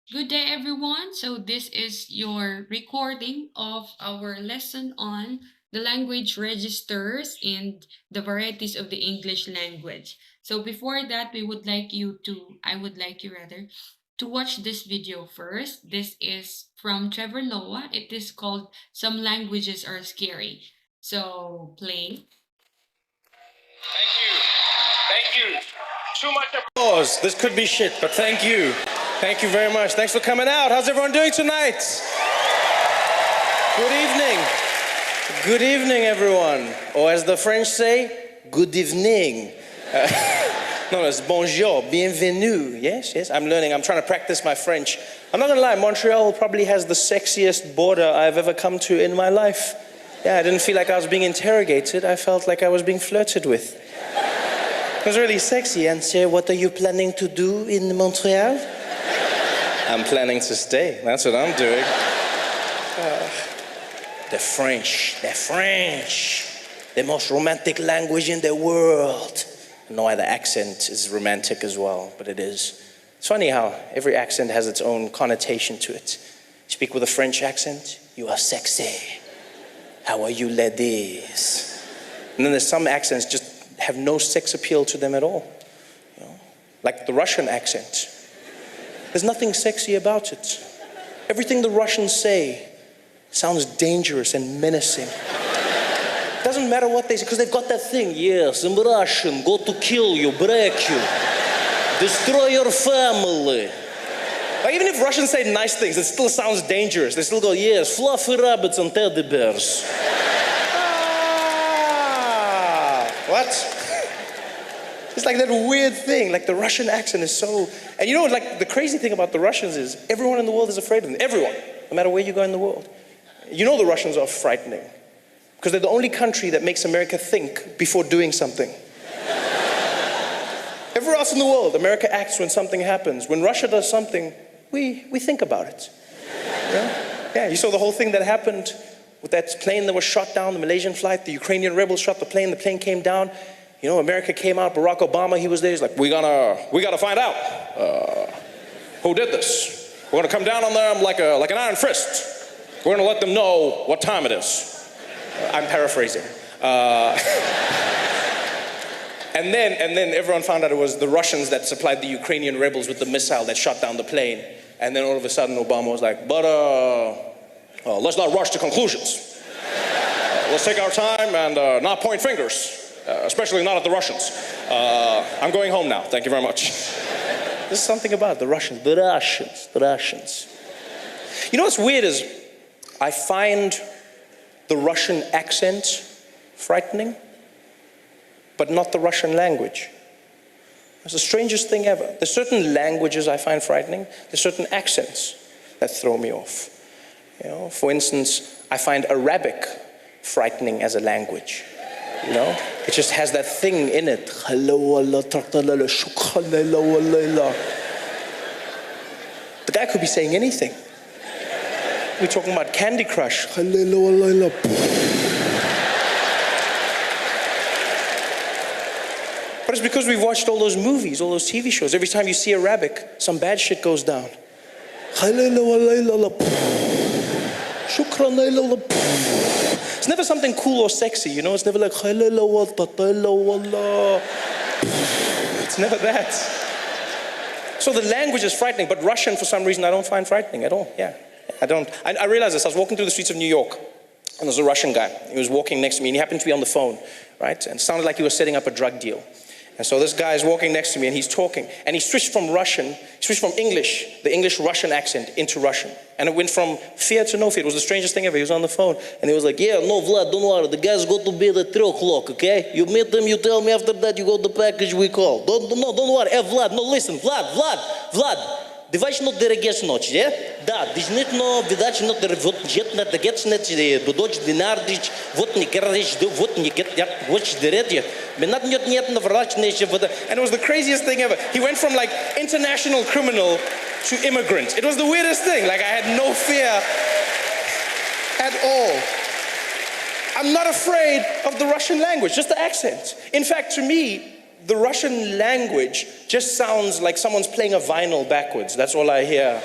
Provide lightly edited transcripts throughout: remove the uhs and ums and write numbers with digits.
Good day, everyone. So, this is your recording of our lesson on the language registers and the varieties of the English language. So, before that, I would like you rather, to watch this video first. This is from Trevor Noah. It is called Some Languages Are Scary. So, play. Thank you. Thank you. Too much applause. This could be shit, but thank you. Thank you very much. Thanks for coming out. How's everyone doing tonight? Good evening. Good evening, everyone. Or as the French say, good evening. No, it's bonjour, bienvenue. Yes, yes, I'm learning. I'm trying to practice my French. I'm not gonna lie, Montreal probably has the sexiest border I've ever come to in my life. Yeah, I didn't feel like I was being interrogated. I felt like I was being flirted with. It was really sexy. And say, what are you planning to do in Montreal? I'm planning to stay. That's what I'm doing. The French. The most romantic language in the world. I know why the accent is romantic as well, but it is. It's funny how every accent has its own connotation to it. You speak with a French accent, you are sexy. How are you, ladies? And then there's some accents just have no sex appeal to them at all. You know? Like the Russian accent. There's nothing sexy about it. Everything the Russians say sounds dangerous and menacing. It doesn't matter what they say, because they've got that thing. Yes, I'm Russian, go to kill you, break you, destroy your family. Like, even if Russians say nice things, it still sounds dangerous. They still go, yes, fluffy rabbits and teddy bears. What? It's like that weird thing, like the Russian accent is so... And you know, like the crazy thing about the Russians is everyone in the world is afraid of them. Everyone, no matter where you go in the world. You know the Russians are frightening because they're the only country that makes America think before doing something. Everywhere else in the world, America acts when something happens. When Russia does something, we think about it. Yeah, you saw the whole thing that happened with that plane that was shot down, the Malaysian flight. The Ukrainian rebels shot the plane came down. You know, America came out, Barack Obama, he was there. He's like, we gotta find out who did this. We're gonna come down on them like an iron fist. We're gonna let them know what time it is. I'm paraphrasing. And then everyone found out it was the Russians that supplied the Ukrainian rebels with the missile that shot down the plane. And then all of a sudden Obama was like, but let's not rush to conclusions. Let's take our time and not point fingers, especially not at the Russians. I'm going home now. Thank you very much. There's something about the Russians. The Russians. You know what's weird is I find the Russian accent frightening, but not the Russian language. It's the strangest thing ever. There's certain languages I find frightening. There's certain accents that throw me off. You know, for instance, I find Arabic frightening as a language. You know, it just has that thing in it. The guy could be saying anything. We're talking about Candy Crush. But it's because we've watched all those movies, all those TV shows. Every time you see Arabic, some bad shit goes down. It's never something cool or sexy, you know? It's never like, it's never that. So the language is frightening, but Russian, for some reason, I don't find frightening at all. Yeah, I don't. I realized this. I was walking through the streets of New York, and there was a Russian guy. He was walking next to me, and he happened to be on the phone, right? And it sounded like he was setting up a drug deal. And so this guy is walking next to me, and he's talking. And he switched from English, the English-Russian accent, into Russian. And it went from fear to no fear. It was the strangest thing ever. He was on the phone, and he was like, yeah, no, Vlad, don't worry. The guy's got to be at 3 o'clock, okay? You meet him, you tell me after that, you got the package we call. Don't worry. Hey, Vlad, no, listen. Vlad. Девачно дерегеш ночь, yeah? Да, дижнитно, видачно деревот, жетна дегетснет, будоч динардич, вот не кердич, вот не get, watch the red, and it was the craziest thing ever. He went from like international criminal to immigrant. It was the weirdest thing. Like I had no fear at all. I'm not afraid of the Russian language, just the accent. In fact, to me, the Russian language just sounds like someone's playing a vinyl backwards. That's all I hear.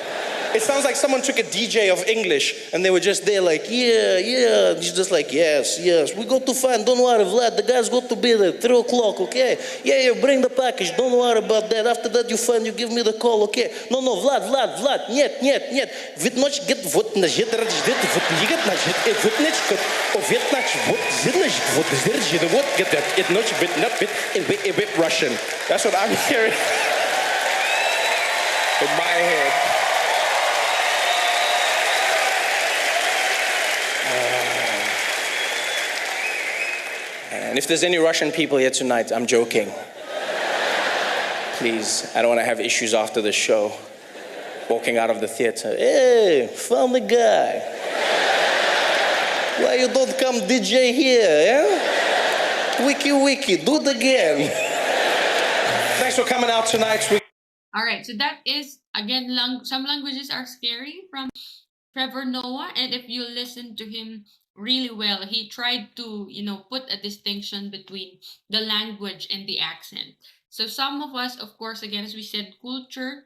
It sounds like someone took a DJ of English and they were just there like, yeah, yeah. He's just like, yes, yes. We go to find, don't worry, Vlad, the guys got to be there, 3 o'clock, okay? Yeah, yeah, bring the package, don't worry about that. After that you find, you give me the call, okay? No, no, Vlad, нет, нет, нет. Вид ночь get вот на жит радждет, вот лигат на жит, вот ночь, овет нач, вот зиднаш, вот зиржит, вот get that, it ночь bit not bit, a bit Russian. That's what I'm hearing in my head. And if there's any Russian people here tonight, I'm joking. Please, I don't want to have issues after the show. Walking out of the theater, hey, found the guy. Why you don't come DJ here, yeah? Wiki, do it again. Thanks for coming out tonight. All right, so that is again some languages are scary from Trevor Noah, and if you listen to him really well, he tried to, put a distinction between the language and the accent. So some of us, of course, again, as we said, culture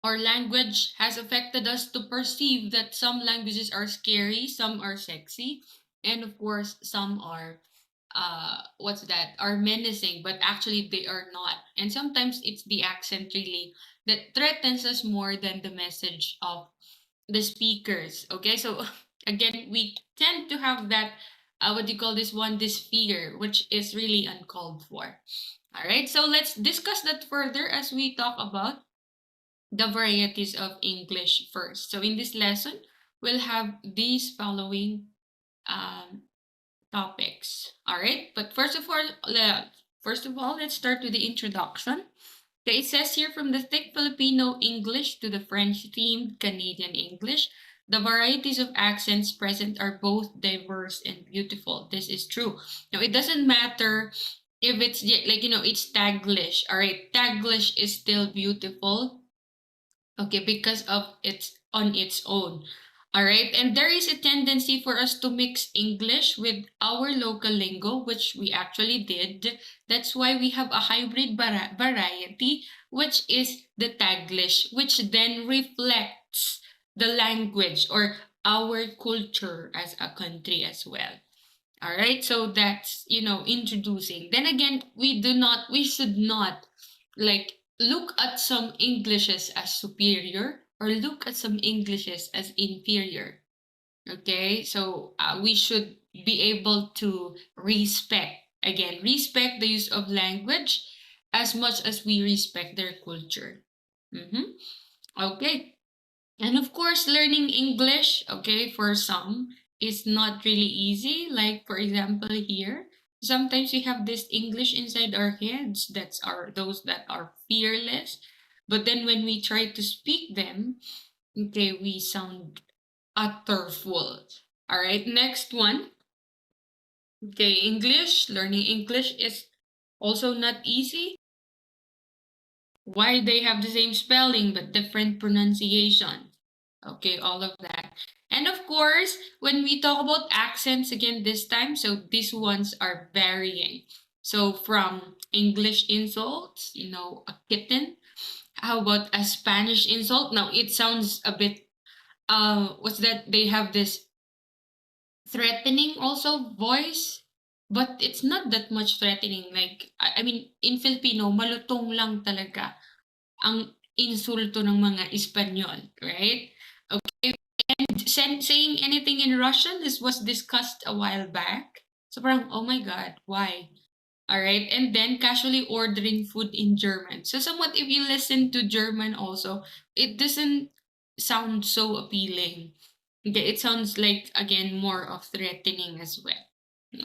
or language has affected us to perceive that some languages are scary, some are sexy, and of course, some are are menacing, but actually they are not. And sometimes it's the accent really that threatens us more than the message of the speakers. Okay, so again, we tend to have that what do you call this one? This fear, which is really uncalled for. All right, so let's discuss that further as we talk about the varieties of English first. So in this lesson, we'll have these following um, topics. All right, but first of all, let's start with the introduction. Okay, it says here from the thick Filipino English to the French themed Canadian English, the varieties of accents present are both diverse and beautiful. This is true. Now, it doesn't matter if it's like, it's Taglish. All right, Taglish is still beautiful. Okay, because of its on its own. All right, and there is a tendency for us to mix English with our local lingo, which we actually did. That's why we have a hybrid variety, which is the Taglish, which then reflects the language or our culture as a country as well. All right, so that's, introducing. Then again, we should not like look at some Englishes as superior or look at some Englishes as inferior. Okay, so we should be able to respect the use of language as much as we respect their culture. Mm-hmm. Okay, and of course, learning English, okay, for some is not really easy. Like, for example, here, sometimes we have this English inside our heads those that are fearless. But then when we try to speak them, okay, we sound utter fool. All right, next one. Okay, learning English is also not easy. Why they have the same spelling but different pronunciation? Okay, all of that. And of course, when we talk about accents again this time, so these ones are varying. So from English insults, a kitten. How about a Spanish insult? Now it sounds a bit what's that? They have this threatening also voice, but it's not that much threatening. Like I mean, in Filipino, malutong lang talaga ang insulto ng mga Espanyol, right? Okay, and saying anything in Russian, this was discussed a while back. So parang, oh my God, why? All right, and then casually ordering food in German. So somewhat, if you listen to German also, it doesn't sound so appealing. Okay, it sounds like again more of threatening as well.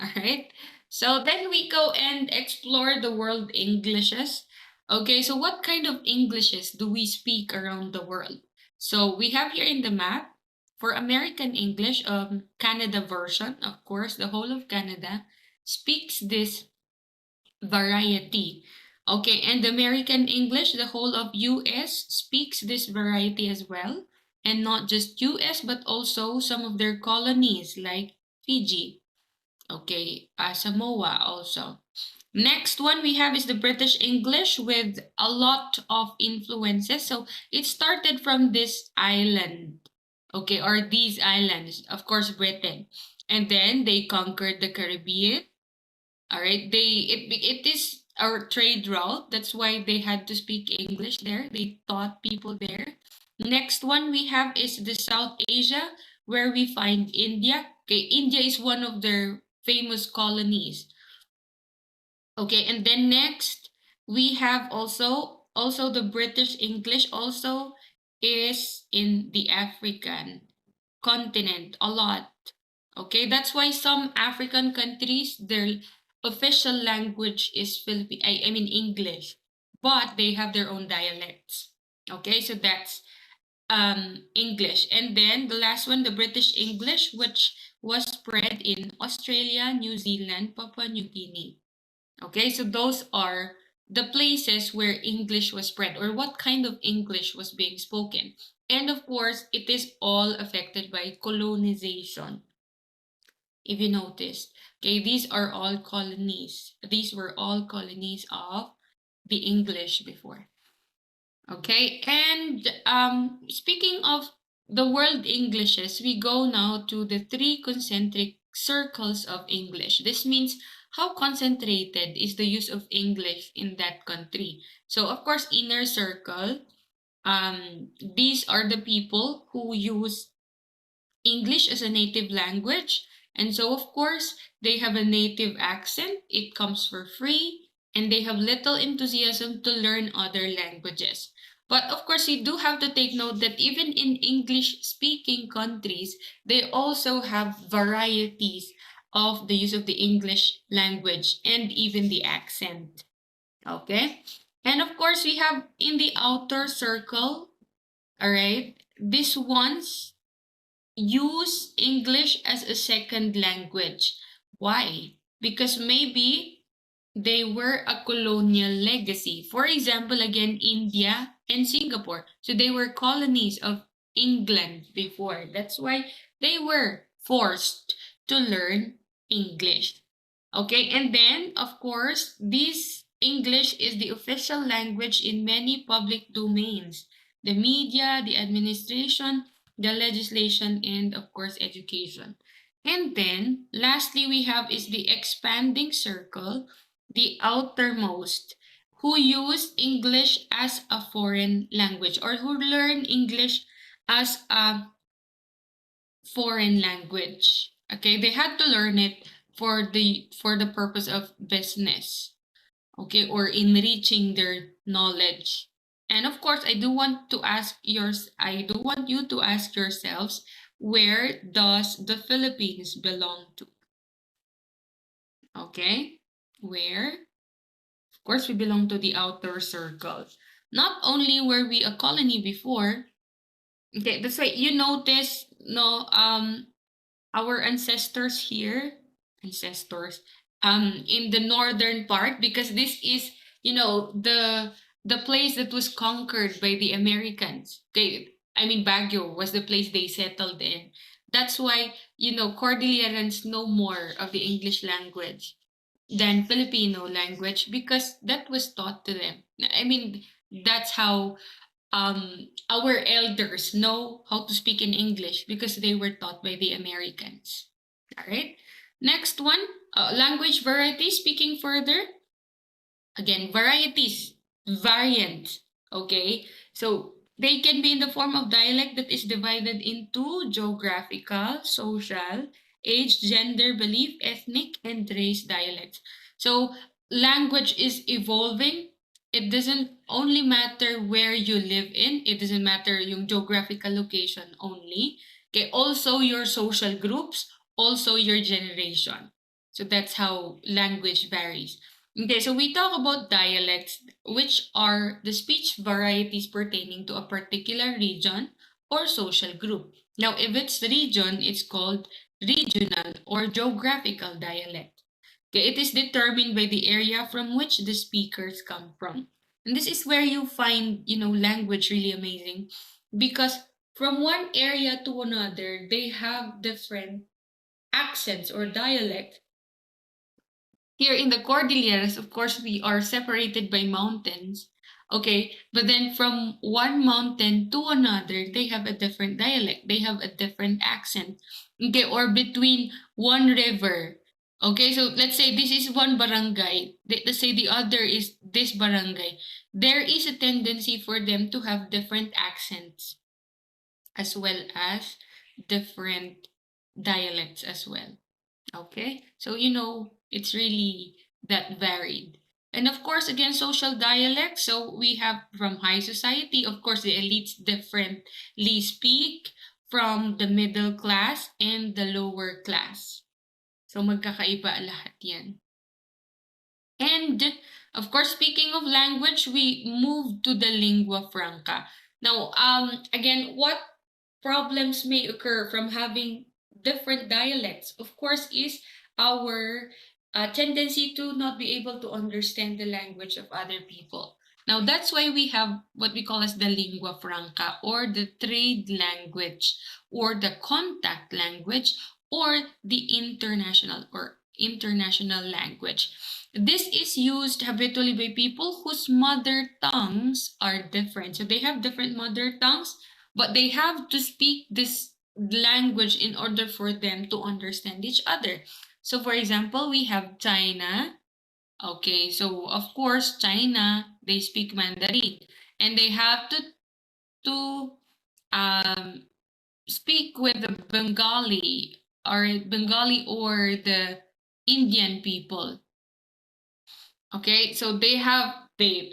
All right. So then we go and explore the world Englishes. Okay, so what kind of Englishes do we speak around the world? So we have here in the map for American English, Canada version, of course, the whole of Canada speaks this variety. Okay, and American English, the whole of US speaks this variety as well. And not just US, but also some of their colonies like Fiji. Okay, Samoa also. Next one we have is the British English with a lot of influences. So it started from this island, okay, or these islands, of course, Britain. And then they conquered the Caribbean. All right, it is our trade route. That's why they had to speak English there. They taught people there. Next one we have is the South Asia, where we find India. Okay, India is one of their famous colonies. Okay, and then next we have also the British English also is in the African continent a lot. Okay, that's why some African countries their official language is I mean English, but they have their own dialects. Okay, so that's English. And then the last one, the British English, which was spread in Australia, New Zealand, Papua New Guinea. Okay, so those are the places where English was spread or what kind of English was being spoken. And of course, it is all affected by colonization. If you notice, okay, these are all colonies. These were all colonies of the English before. Okay, and speaking of the world Englishes, we go now to the three concentric circles of English. This means how concentrated is the use of English in that country. So, of course, inner circle, these are the people who use English as a native language. And so, of course, they have a native accent, it comes for free, and they have little enthusiasm to learn other languages. But of course, you do have to take note that even in English speaking countries, they also have varieties of the use of the English language and even the accent. Okay? And of course, we have in the outer circle, all right, these ones use English as a second language. Why? Because maybe they were a colonial legacy. For example, again, India and Singapore. So they were colonies of England before. That's why they were forced to learn English. Okay, and then, of course, this English is the official language in many public domains, the media, the administration, the legislation, and of course, education. And then, lastly, we have is the expanding circle, the outermost, who use English as a foreign language or who learn English as a foreign language. Okay, they had to learn it for the purpose of business, okay, or enriching their knowledge. And of course, I do want you to ask yourselves, where does the Philippines belong to? Okay? Where? Of course, we belong to the outer circle. Not only were we a colony before, okay, that's why you notice no our ancestors here, in the northern part, because this is, the place that was conquered by the Americans. Okay, I mean Baguio was the place they settled in. That's why, Cordillerans know more of the English language than Filipino language because that was taught to them. I mean, that's how our elders know how to speak in English because they were taught by the Americans. All right. Next one, language variety. Speaking further, again, varieties, variant. Okay. So they can be in the form of dialect that is divided into geographical, social, age, gender, belief, ethnic, and race dialects. So language is evolving. It doesn't only matter where you live in. It doesn't matter yung geographical location only. Okay, also your social groups, also your generation. So that's how language varies. Okay, so we talk about dialects, which are the speech varieties pertaining to a particular region or social group. Now, if it's region, it's called regional or geographical dialect. Okay, it is determined by the area from which the speakers come from. And this is where you find, language really amazing because from one area to another, they have different accents or dialect Here in the Cordilleras, of course, we are separated by mountains. Okay, but then from one mountain to another, they have a different dialect, they have a different accent. Okay, or between one river. Okay, so let's say this is one barangay. Let's say the other is this barangay. There is a tendency for them to have different accents as well as different dialects as well. Okay, so it's really that varied. And of course, again, social dialects. So we have from high society, of course, the elites differently speak from the middle class and the lower class. So magkakaiba lahat yan. And of course, speaking of language, we move to the lingua franca. Now, again, what problems may occur from having different dialects, of course, is our tendency to not be able to understand the language of other people. Now, that's why we have what we call as the lingua franca, or the trade language, or the contact language, or the international language. This is used habitually by people whose mother tongues are different. So they have different mother tongues, but they have to speak this language in order for them to understand each other. So, for example, we have China. Okay, so of course, China, they speak Mandarin, and they have to speak with the Bengali or the Indian people. Okay, so they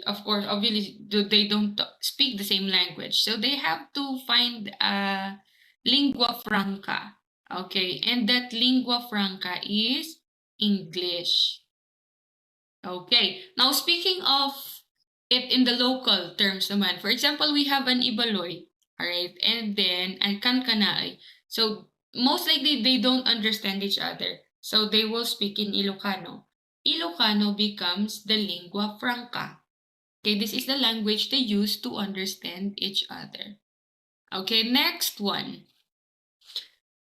of course obviously they don't speak the same language, so they have to find a lingua franca. Okay, and that lingua franca is English. Okay, now speaking of it in the local terms naman, for example, we have an Ibaloy, all right, and then an Kankanaay. So most likely they don't understand each other, so they will speak in Ilocano. Ilocano becomes the lingua franca. Okay, this is the language they use to understand each other. Okay, next one.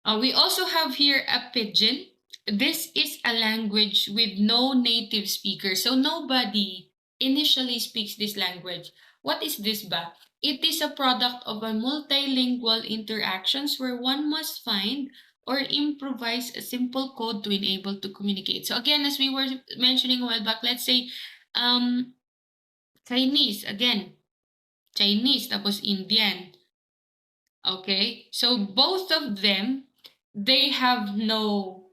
We also have here a pidgin. This is a language with no native speaker. So nobody initially speaks this language. What is this ba? It is a product of a multilingual interactions where one must find or improvise a simple code to enable to communicate. So again, as we were mentioning a while back, let's say um, Chinese, again, Chinese, tapos Indian. Okay, so both of them, they have no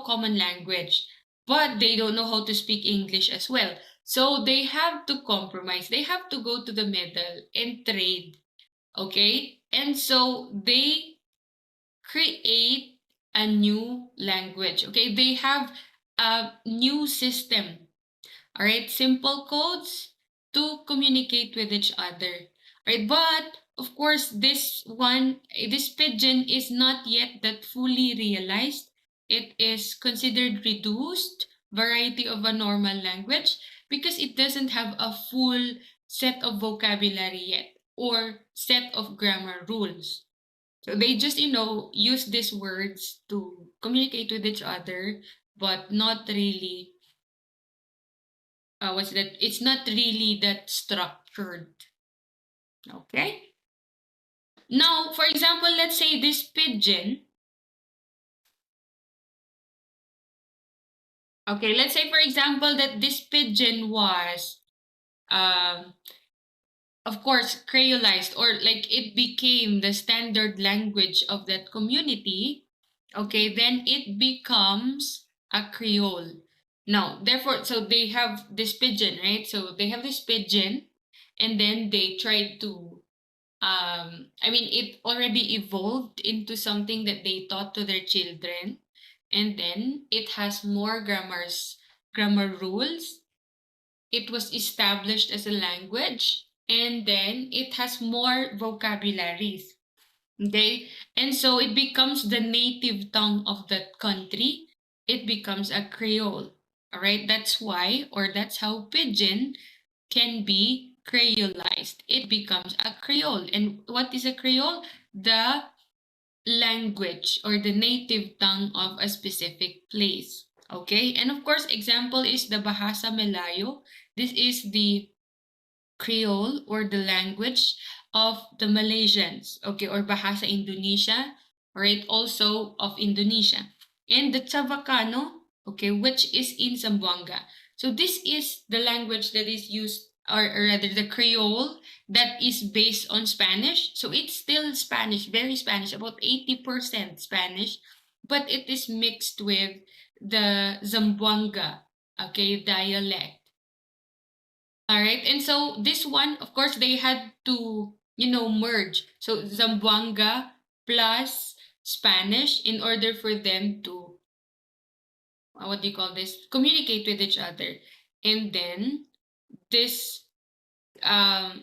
common language, but they don't know how to speak English as well. So they have to compromise. They have to go to the middle and trade. Okay, and so they create a new language. Okay, they have a new system, all right, simple codes to communicate with each other. All right, but of course, this pigeon is not yet that fully realized. It is considered reduced variety of a normal language because it doesn't have a full set of vocabulary yet or set of grammar rules. So they just, use these words to communicate with each other, but not really what's that? It's not really that structured. Okay. Now, for example, let's say this pigeon. Okay, let's say for example that this pigeon was, um, of course, creolized, or like it became the standard language of that community. Okay, then it becomes a Creole. Now, therefore, so they have this pigeon, right? So they have this pigeon, and then they try to it already evolved into something that they taught to their children, and then it has more grammar rules. It was established as a language, and then it has more vocabularies. Okay, and so it becomes the native tongue of that country. It becomes a Creole. All right, that's why, or that's how pidgin can be creolized. It becomes a Creole. And what is a Creole? The language or the native tongue of a specific place. Okay, and of course, example is the Bahasa Melayu. This is the Creole or the language of the Malaysians, okay, or Bahasa Indonesia, right, also of Indonesia. And the Chavacano, okay, which is in Zamboanga. So this is the language that is used, or rather the Creole that is based on Spanish. So it's still Spanish, very Spanish, about 80% Spanish, but it is mixed with the Zamboanga, okay, dialect. All right. And so this one, of course, they had to, merge. So Zamboanga plus Spanish in order for them to, what do you call this? Communicate with each other. And then this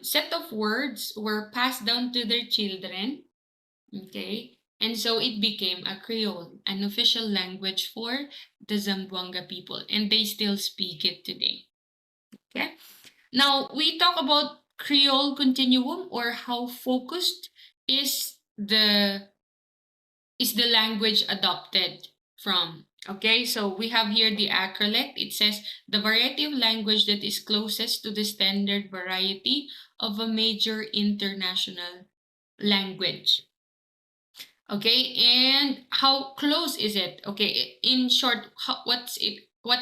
set of words were passed down to their children. Okay. And so it became a Creole, an official language for the Zamboanga people. And they still speak it today. Okay. Now, we talk about Creole continuum, or how focused is the language adopted from. Okay, so we have here the acrolect. It says the variety of language that is closest to the standard variety of a major international language. Okay, and how close is it? Okay, in short, what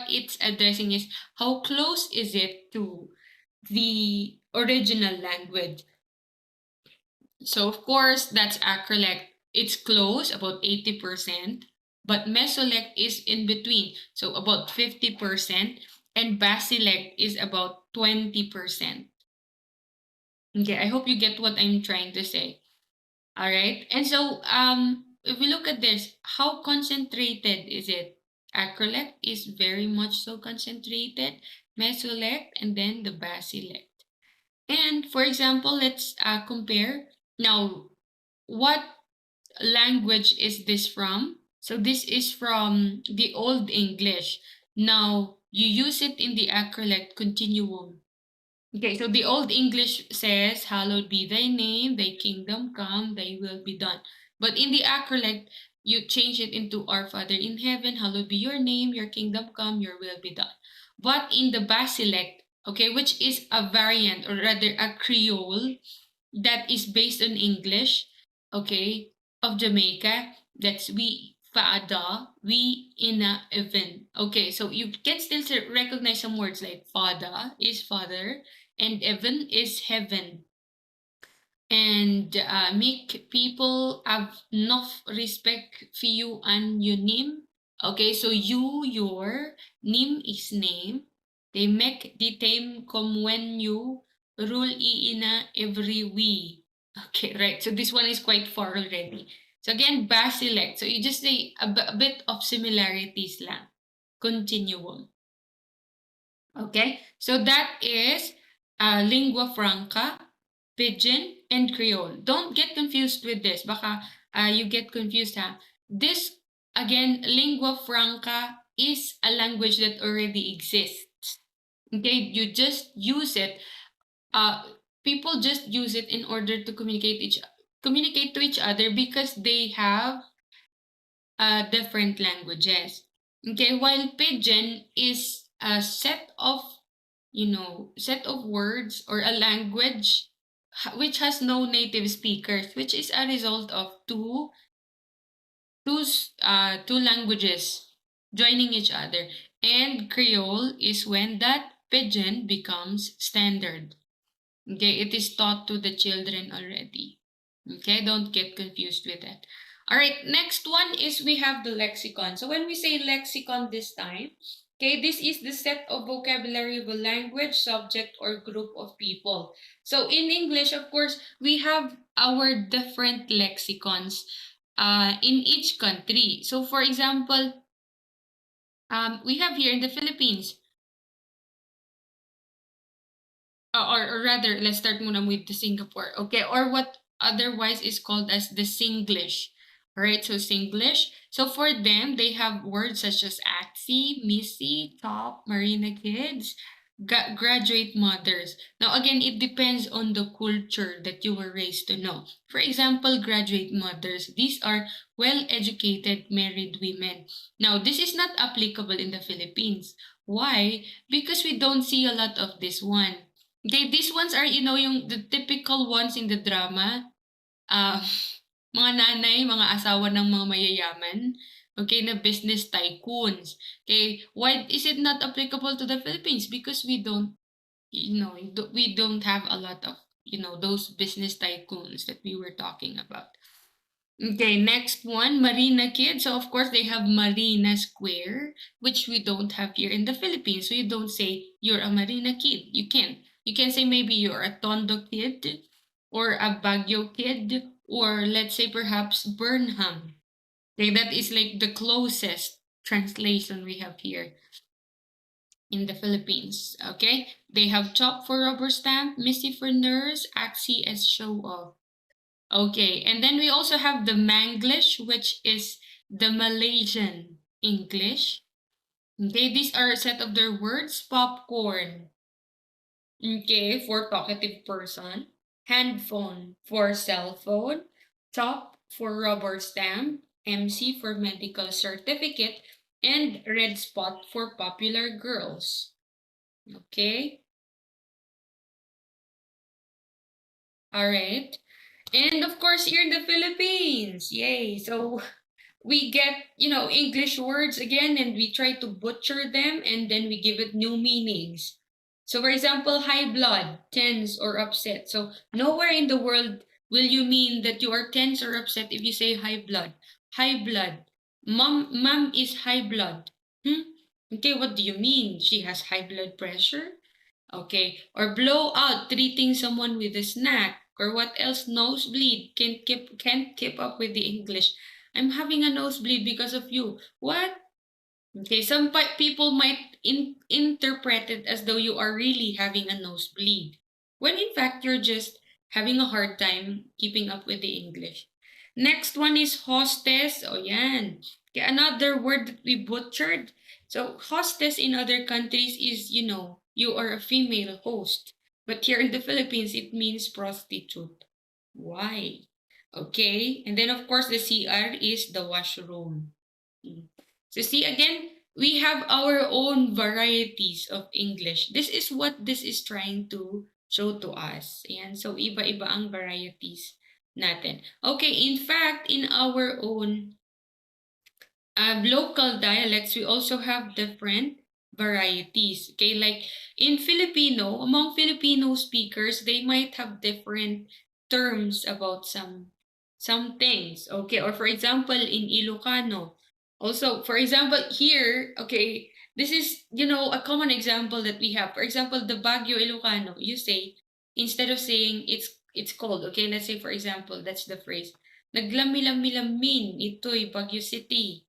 it's addressing is how close is it to the original language. So of course that's acrolect. It's close, about 80%, but mesolect is in between, so about 50%, and basilect is about 20%. Okay, I hope you get what I'm trying to say. All right. And so if we look at this, how concentrated is it? Acrolect is very much so concentrated, mesolect, and then the basilect. And for example, let's compare. Now, what language is this from? So this is from the Old English. Now, you use it in the acrolect continuum. Okay, so the Old English says, "Hallowed be thy name, thy kingdom come, thy will be done." But in the acrolect, you change it into "Our Father in heaven, hallowed be your name, your kingdom come, your will be done." But in the basilect, okay, which is a variant, or rather a Creole, that is based on English, okay, of Jamaica. That's we Fada, we ina even. Okay, so you can still recognize some words like Fada is father, and even is heaven. And make people have enough respect for you and your name. Okay, so your name is name. They make the time come when you rule iina every we. Okay, right. So this one is quite far already. So again, basilect. So you just say a bit of similarities lang. Continuum. Okay, so that is lingua franca, pidgin, and Creole. Don't get confused with this. Baka you get confused, ha. This, again, lingua franca is a language that already exists. Okay, you just use it. Uh, People just use it in order to communicate to each other because they have different languages. Okay, while pidgin is a set of words or a language which has no native speakers, which is a result of two languages joining each other. And Creole is when that pidgin becomes standard. Okay, it is taught to the children already. Okay, don't get confused with that. All right, next one is we have the lexicon. So when we say lexicon this time, okay, this is the set of vocabulary of a language, subject, or group of people. So in English, of course, we have our different lexicons in each country. So for example, we have here in the Philippines, or rather, let's start muna with the Singapore, okay, or what otherwise is called as the Singlish. All right, so Singlish. So for them, they have words such as Axie, Missy, Top, Marina Kids, graduate mothers. Now, again, it depends on the culture that you were raised to know. For example, graduate mothers, these are well educated married women. Now, this is not applicable in the Philippines. Why? Because we don't see a lot of this one. Okay, these ones are, yung the typical ones in the drama. Uh, mga nanay, mga asawa ng mga mayayaman, okay, na business tycoons. Okay, why is it not applicable to the Philippines? Because we don't, we don't have a lot of, those business tycoons that we were talking about. Okay, next one, Marina Kid. So of course they have Marina Square, which we don't have here in the Philippines. So you don't say you're a Marina Kid. You can't. You can say maybe you're a Tondo Kid or a Baguio Kid or let's say perhaps Burnham. Okay, that is like the closest translation we have here in the Philippines. Okay, they have Chop for rubber stamp, Missy for nurse, Axie as show off. Okay, and then we also have the Manglish, which is the Malaysian English. Okay, these are a set of their words. Popcorn, okay, for talkative person. Handphone for cell phone. Top for rubber stamp. MC for medical certificate. And red spot for popular girls. Okay, all right. And of course, here in the Philippines, yay! So we get, English words again and we try to butcher them and then we give it new meanings. So, for example, high blood, tense, or upset. So, nowhere in the world will you mean that you are tense or upset if you say high blood. High blood. Mom is high blood. Hmm? Okay, what do you mean? She has high blood pressure? Okay. Or blow out, treating someone with a snack. Or what else? Nosebleed. Can't keep up with the English. I'm having a nosebleed because of you. What? Okay, some people might interpret it as though you are really having a nosebleed, when in fact you're just having a hard time keeping up with the English. Next one is hostess. Oh, yan. Okay, another word that we butchered. So, hostess in other countries is, you are a female host. But here in the Philippines, it means prostitute. Why? Okay, and then of course the CR is the washroom. Mm. So see again, we have our own varieties of English. This is what this is trying to show to us. Ayan, so iba-iba ang varieties natin. Okay, in fact, in our own local dialects, we also have different varieties. Okay, like in Filipino, among Filipino speakers, they might have different terms about some things. Okay, or for example, in Ilocano, also, for example, here, okay, this is a common example that we have. For example, the Baguio Ilocano, you say instead of saying it's cold. Okay, let's say for example, that's the phrase. Naglami-lami-lamin ito'y Baguio City.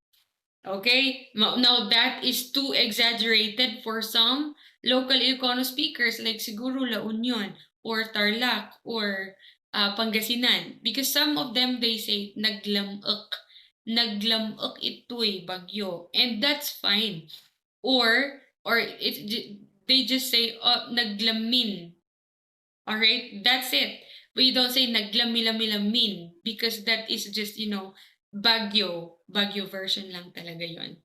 Okay, now that is too exaggerated for some local Ilocano speakers like siguro La Union or Tarlac or Pangasinan, because some of them they say naglamok ito'y bagyo, and that's fine. Or they just say naglamin. All right, that's it. But you don't say naglamilamilamin because that is just, Bagyo version lang talaga yon.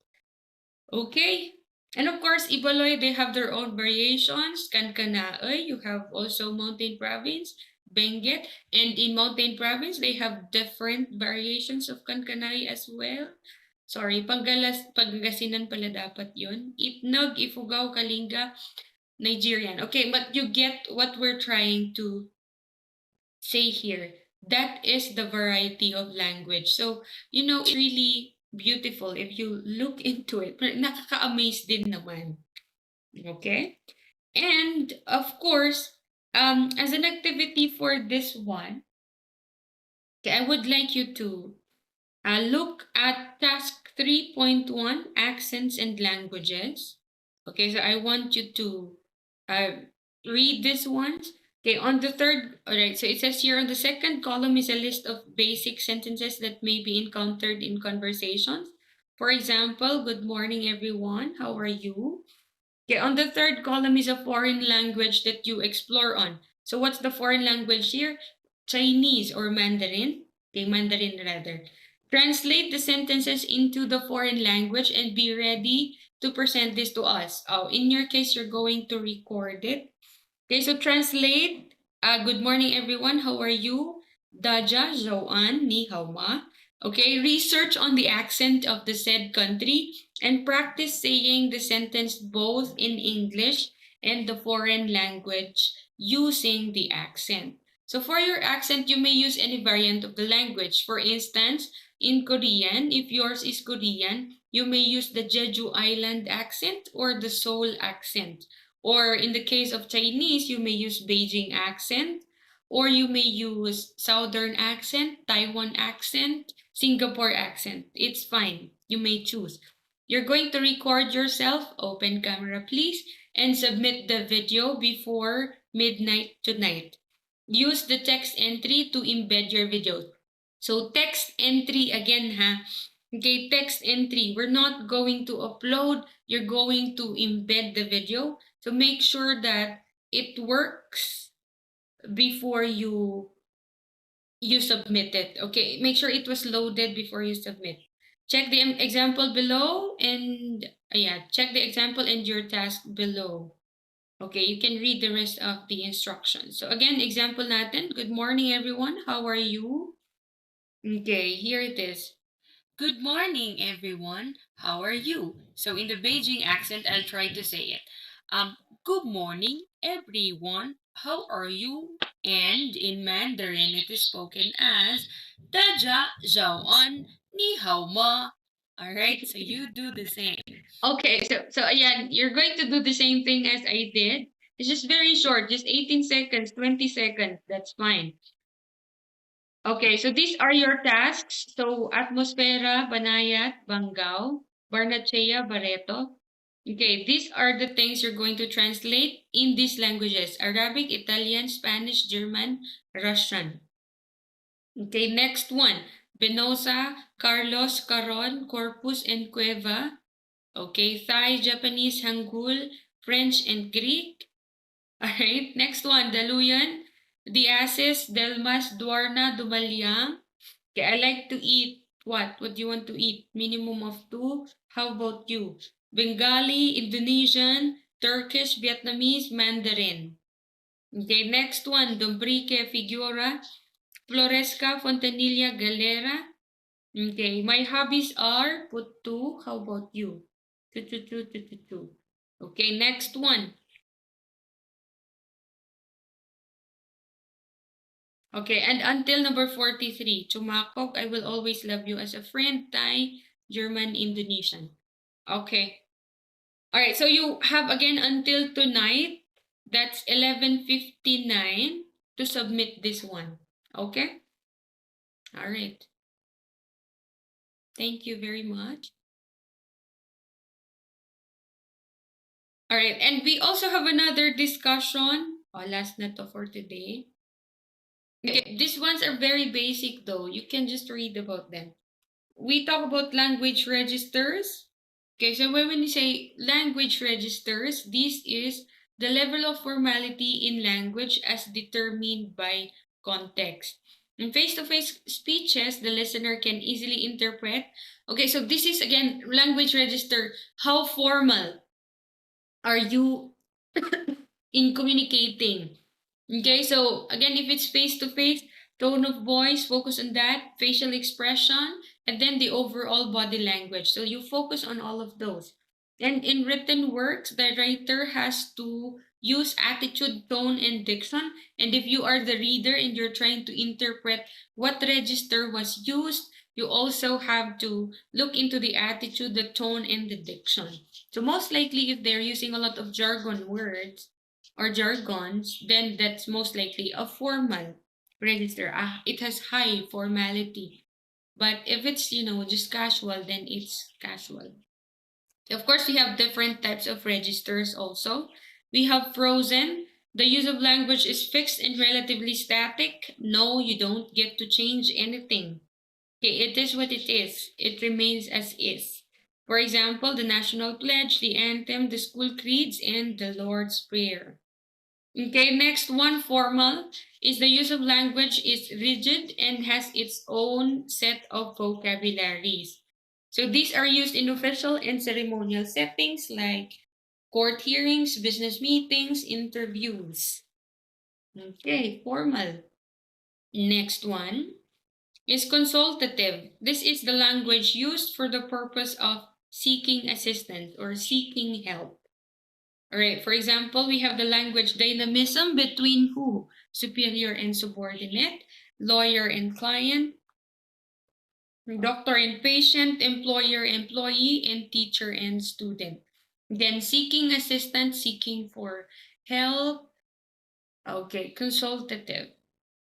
Okay. And of course, Ibaloy, they have their own variations. Kankanaoy, you have also Mountain Province, Benguet, and in Mountain Province, they have different variations of Kankanay as well. Sorry, Pangasinan pala dapat yon. Itnog, Ifugao, Kalinga, Nigerian. Okay, but you get what we're trying to say here. That is the variety of language. So, it's really beautiful if you look into it. Nakaka-amaze din naman. Okay? And, of course, as an activity for this one, okay, I would like you to look at task 3.1, accents and languages. Okay, so I want you to uh, read this one. Okay, on the third, all right, so it says here on the second column is a list of basic sentences that may be encountered in conversations. For example, good morning, everyone. How are you? Okay, on the third column is a foreign language that you explore on. So what's the foreign language here? Chinese or Mandarin. Okay, Mandarin rather. Translate the sentences into the foreign language and be ready to present this to us. Oh, in your case, you're going to record it. Okay, so translate. Good morning, everyone. How are you? Daja, Joanne, ni hao ma. Okay, research on the accent of the said country and practice saying the sentence both in English and the foreign language using the accent. So for your accent, you may use any variant of the language. For instance, in Korean, if yours is Korean, you may use the Jeju Island accent or the Seoul accent. Or in the case of Chinese, you may use Beijing accent, or you may use Southern accent, Taiwan accent, Singapore accent. It's fine. You may choose. You're going to record yourself, open camera please, and submit the video before midnight tonight. Use the text entry to embed your video. So text entry again ha. Okay, text entry. We're not going to upload. You're going to embed the video. So make sure that it works before you submit it. Okay, make sure it was loaded before you submit. Check the example below and yeah, check the example and your task below. Okay, you can read the rest of the instructions. So again, example natin. Good morning everyone. How are you? Okay, here it is. Good morning, everyone. How are you? So in the Beijing accent, I'll try to say it. Good morning, everyone. How are you? And in Mandarin, it is spoken as Daja Zhaoan Ni Hao Ma. All right, so you do the same. Okay, so yeah, you're going to do the same thing as I did. It's just very short, just 18 seconds, 20 seconds. That's fine. Okay, so these are your tasks. So, Atmosfera, Banayat, Banggao, Barnechea, Barreto. Okay, these are the things you're going to translate in these languages: Arabic, Italian, Spanish, German, Russian. Okay, next one. Venosa, Carlos, Caron, Corpus, and Cueva. Okay, Thai, Japanese, Hangul, French, and Greek. All right, next one. Daluyan, Diasis, Delmas, Duarna, Dumalyang. Okay, I like to eat what? What do you want to eat? Minimum of two. How about you? Bengali, Indonesian, Turkish, Vietnamese, Mandarin. Okay, next one. Dombrique, Figura, Floresca, Fontanilla, Galera. Okay, my hobbies are put two. How about you? Two, two, two, two, two, two. Okay, next one. Okay, and until number 43, Chumakok, I will always love you as a friend, Thai, German, Indonesian. Okay. All right, so you have again until tonight, that's 11:59 to submit this one. Okay? All right. Thank you very much. All right, and we also have another discussion. Oh, last na to for today. Okay, these ones are very basic though. You can just read about them. We talk about language registers. Okay, so when we say language registers, this is the level of formality in language as determined by context. In face-to-face speeches, the listener can easily interpret. Okay, so this is again language register. How formal are you in communicating? Okay, so again, if it's face to face, tone of voice, focus on that, facial expression, and then the overall body language. So you focus on all of those. And in written works, the writer has to use attitude, tone, and diction. And if you are the reader and you're trying to interpret what register was used, you also have to look into the attitude, the tone, and the diction. So most likely, if they're using a lot of jargon words, or jargons, then that's most likely a formal register. Ah, it has high formality. But if it's, just casual, then it's casual. Of course, we have different types of registers also. We have frozen. The use of language is fixed and relatively static. No, you don't get to change anything. Okay, it is what it is. It remains as is. For example, the national pledge, the anthem, the school creeds, and the Lord's Prayer. Okay, next one, formal, is the use of language is rigid and has its own set of vocabularies. So these are used in official and ceremonial settings like court hearings, business meetings, interviews. Okay, formal. Next one is consultative. This is the language used for the purpose of seeking assistance or seeking help. All right, for example, we have the language dynamism between who? Superior and subordinate, lawyer and client, doctor and patient, employer, employee, and teacher and student. Then seeking assistance, seeking for help. Okay, consultative.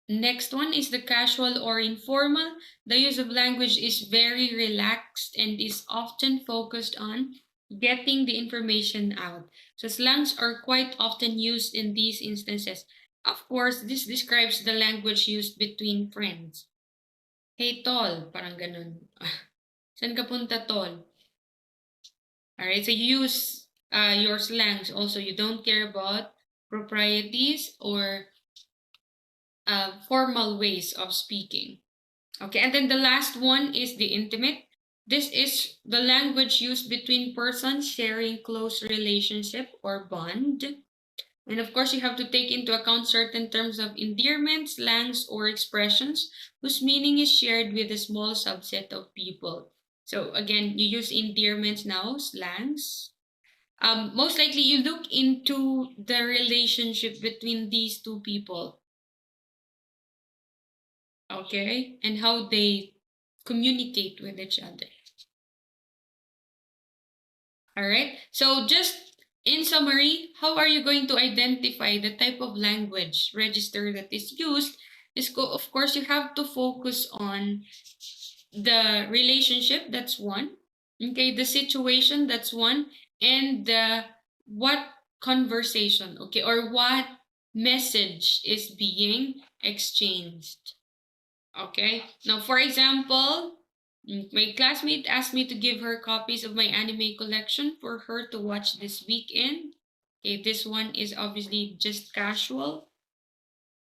Next one is the casual or informal. The use of language is very relaxed and is often focused on getting the information out. So slangs are quite often used in these instances. Of course, this describes the language used between friends. Hey, tol, parang ganun. Saan ka punta, tol? Alright, so you use your slangs also. You don't care about proprieties or formal ways of speaking. Okay, and then the last one is the intimate. This is the language used between persons sharing close relationship or bond. And of course, you have to take into account certain terms of endearment, slangs, or expressions whose meaning is shared with a small subset of people. So again, you use endearments now, slangs. Most likely, you look into the relationship between these two people, okay, and how they communicate with each other. All right. So just in summary, how are you going to identify the type of language register that is used? Of course, you have to focus on the relationship. That's one. Okay, the situation. That's one, and the what conversation. Okay, or what message is being exchanged. Okay. Now, for example, my classmate asked me to give her copies of my anime collection for her to watch this weekend. Okay, this one is obviously just casual.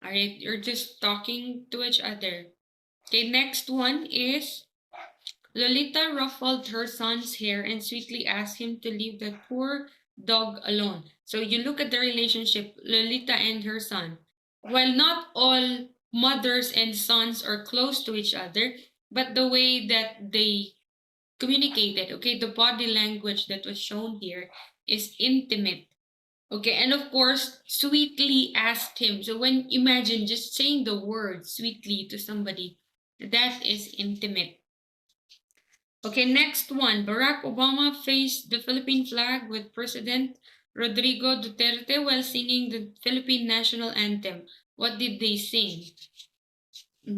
All right, you're just talking to each other. Okay, next one is Lolita ruffled her son's hair and sweetly asked him to leave the poor dog alone. So you look at the relationship, Lolita and her son. While not all mothers and sons are close to each other, but the way that they communicated, okay, the body language that was shown here is intimate. Okay, and of course, sweetly asked him. So when imagine just saying the word sweetly to somebody, that is intimate. Okay, next one. Barack Obama faced the Philippine flag with President Rodrigo Duterte while singing the Philippine national anthem. What did they sing?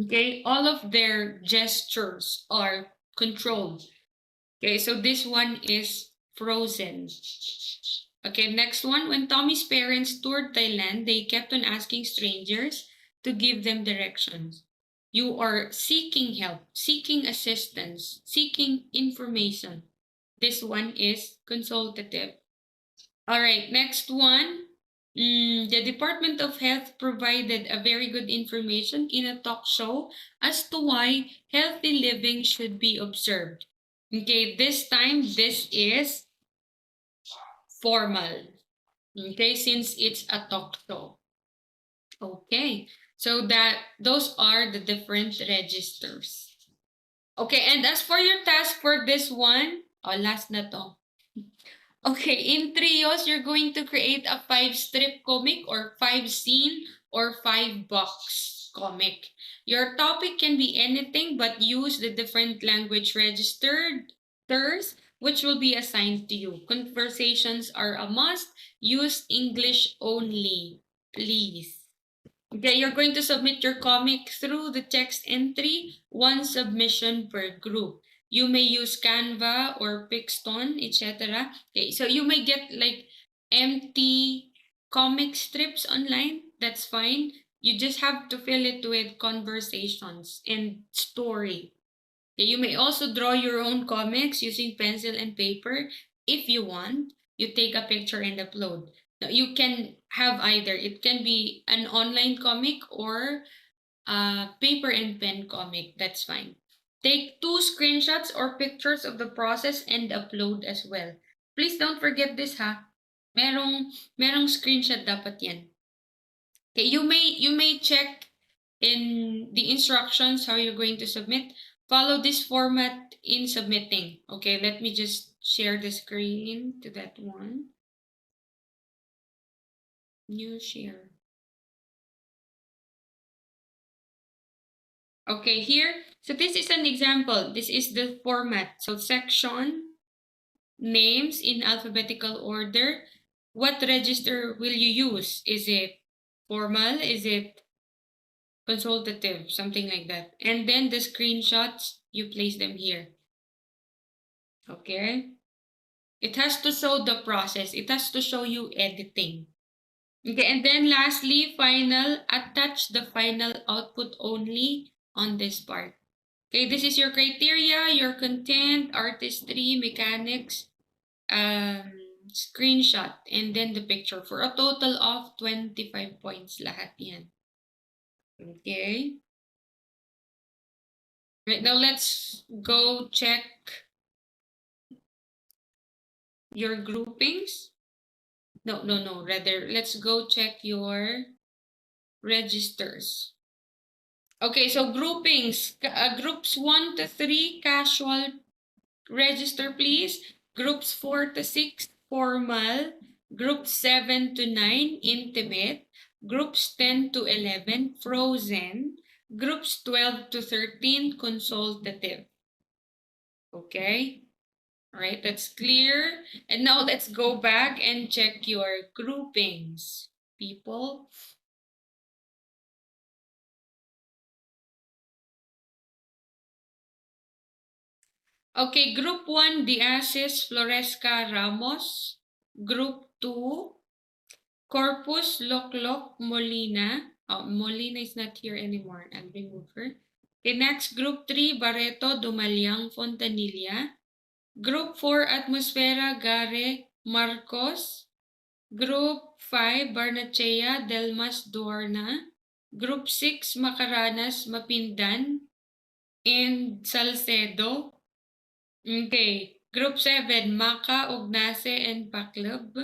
Okay, all of their gestures are controlled. Okay, so this one is frozen. Okay, next one. When Tommy's parents toured Thailand, they kept on asking strangers to give them directions. You are seeking help, seeking assistance, seeking information. This one is consultative. All right, next one. The Department of Health provided a very good information in a talk show as to why healthy living should be observed. Okay, this time this is formal. Okay, since it's a talk show. Okay, so those are the different registers. Okay, and as for your task for this one, oh, last na to. Okay, in trios, you're going to create a 5-strip comic or 5-scene or 5-box comic. Your topic can be anything but use the different language registers which will be assigned to you. Conversations are a must. Use English only, please. Okay, you're going to submit your comic through the text entry, one submission per group. You may use Canva or Pixton, etc. Okay, so you may get like empty comic strips online. That's fine. You just have to fill it with conversations and story. Okay, you may also draw your own comics using pencil and paper if you want. You take a picture and upload. Now, you can have either. It can be an online comic or a paper and pen comic. That's fine. Take 2 screenshots or pictures of the process and upload as well. Please don't forget this ha. Merong screenshot dapat yan. Okay, you may check in the instructions how you're going to submit. Follow this format in submitting. Okay, let me just share the screen to that one. New share. Okay, here. So this is an example. This is the format. So section, names in alphabetical order. What register will you use? Is it formal? Is it consultative? Something like that. And then the screenshots, you place them here. Okay. It has to show the process. It has to show you editing. Okay, and then lastly, final, attach the final output only on this part. Okay, this is your criteria, your content, artistry, mechanics, um, screenshot, and then the picture for a total of 25 points lahat yan. Okay. Right, now let's go check your groupings. No. Rather, let's go check your registers. Okay, so groupings. Groups 1 to 3, casual, register please. Groups 4 to 6, formal. Groups 7 to 9, intimate. Groups 10 to 11, frozen. Groups 12 to 13, consultative. Okay? All right, that's clear. And now let's go back and check your groupings, people. Okay, group 1, Diasis Floresca Ramos. Group 2, Corpus Loklok Molina. Oh, Molina is not here anymore. I'll remove her. Okay, next, group 3, Barreto Dumalyang Fontanilla. Group 4, Atmosfera Gare Marcos. Group 5, Barnachea Delmas Dorna. Group 6, Macaranas Mapindan and Salcedo. Okay. Group 7, Maca, Ognase, and Paclub.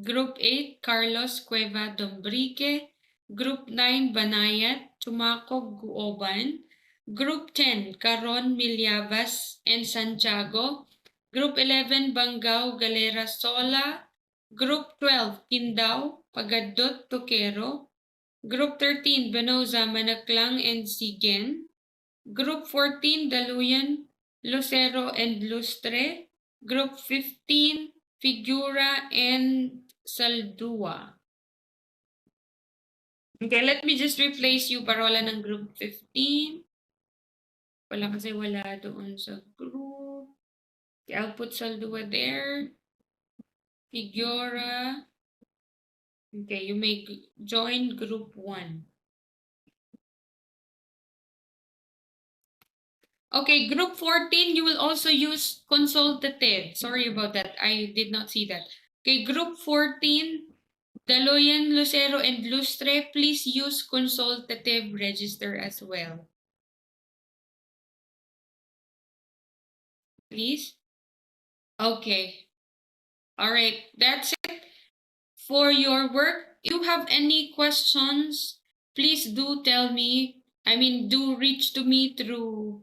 Group 8, Carlos Cueva Dombrique. Group 9, Banayat, Tumacog, Guoban. Group 10, Caron, Milyavas, and Santiago. Group 11, Bangao, Galera, Sola. Group 12, Kindao, Pagadot, Toquero. Group 13, Benoza, Manaklang, and Sigen. Group 14, Daluyan, Lucero, and Lustre. Group 15, Figura, and Saldua. Okay, let me just replace you parola ng group 15. Wala doon sa group. Okay, I'll put Saldua there. Figura. Okay, you may join group 1. Okay, group 14, you will also use consultative. Sorry about that. I did not see that. Okay, group 14, Daloyan, Lucero, and Lustre, please use consultative register as well. Please. Okay. All right. That's it for your work. If you have any questions, please do tell me. Do reach to me through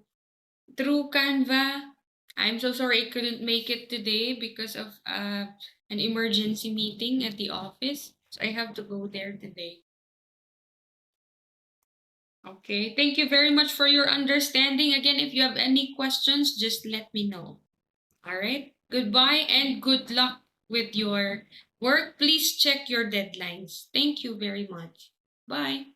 Canva. I'm so sorry I couldn't make it today because of an emergency meeting at the office. So I have to go there today. Okay, thank you very much for your understanding. Again, if you have any questions, just let me know. All right, goodbye and good luck with your work. Please check your deadlines. Thank you very much. Bye.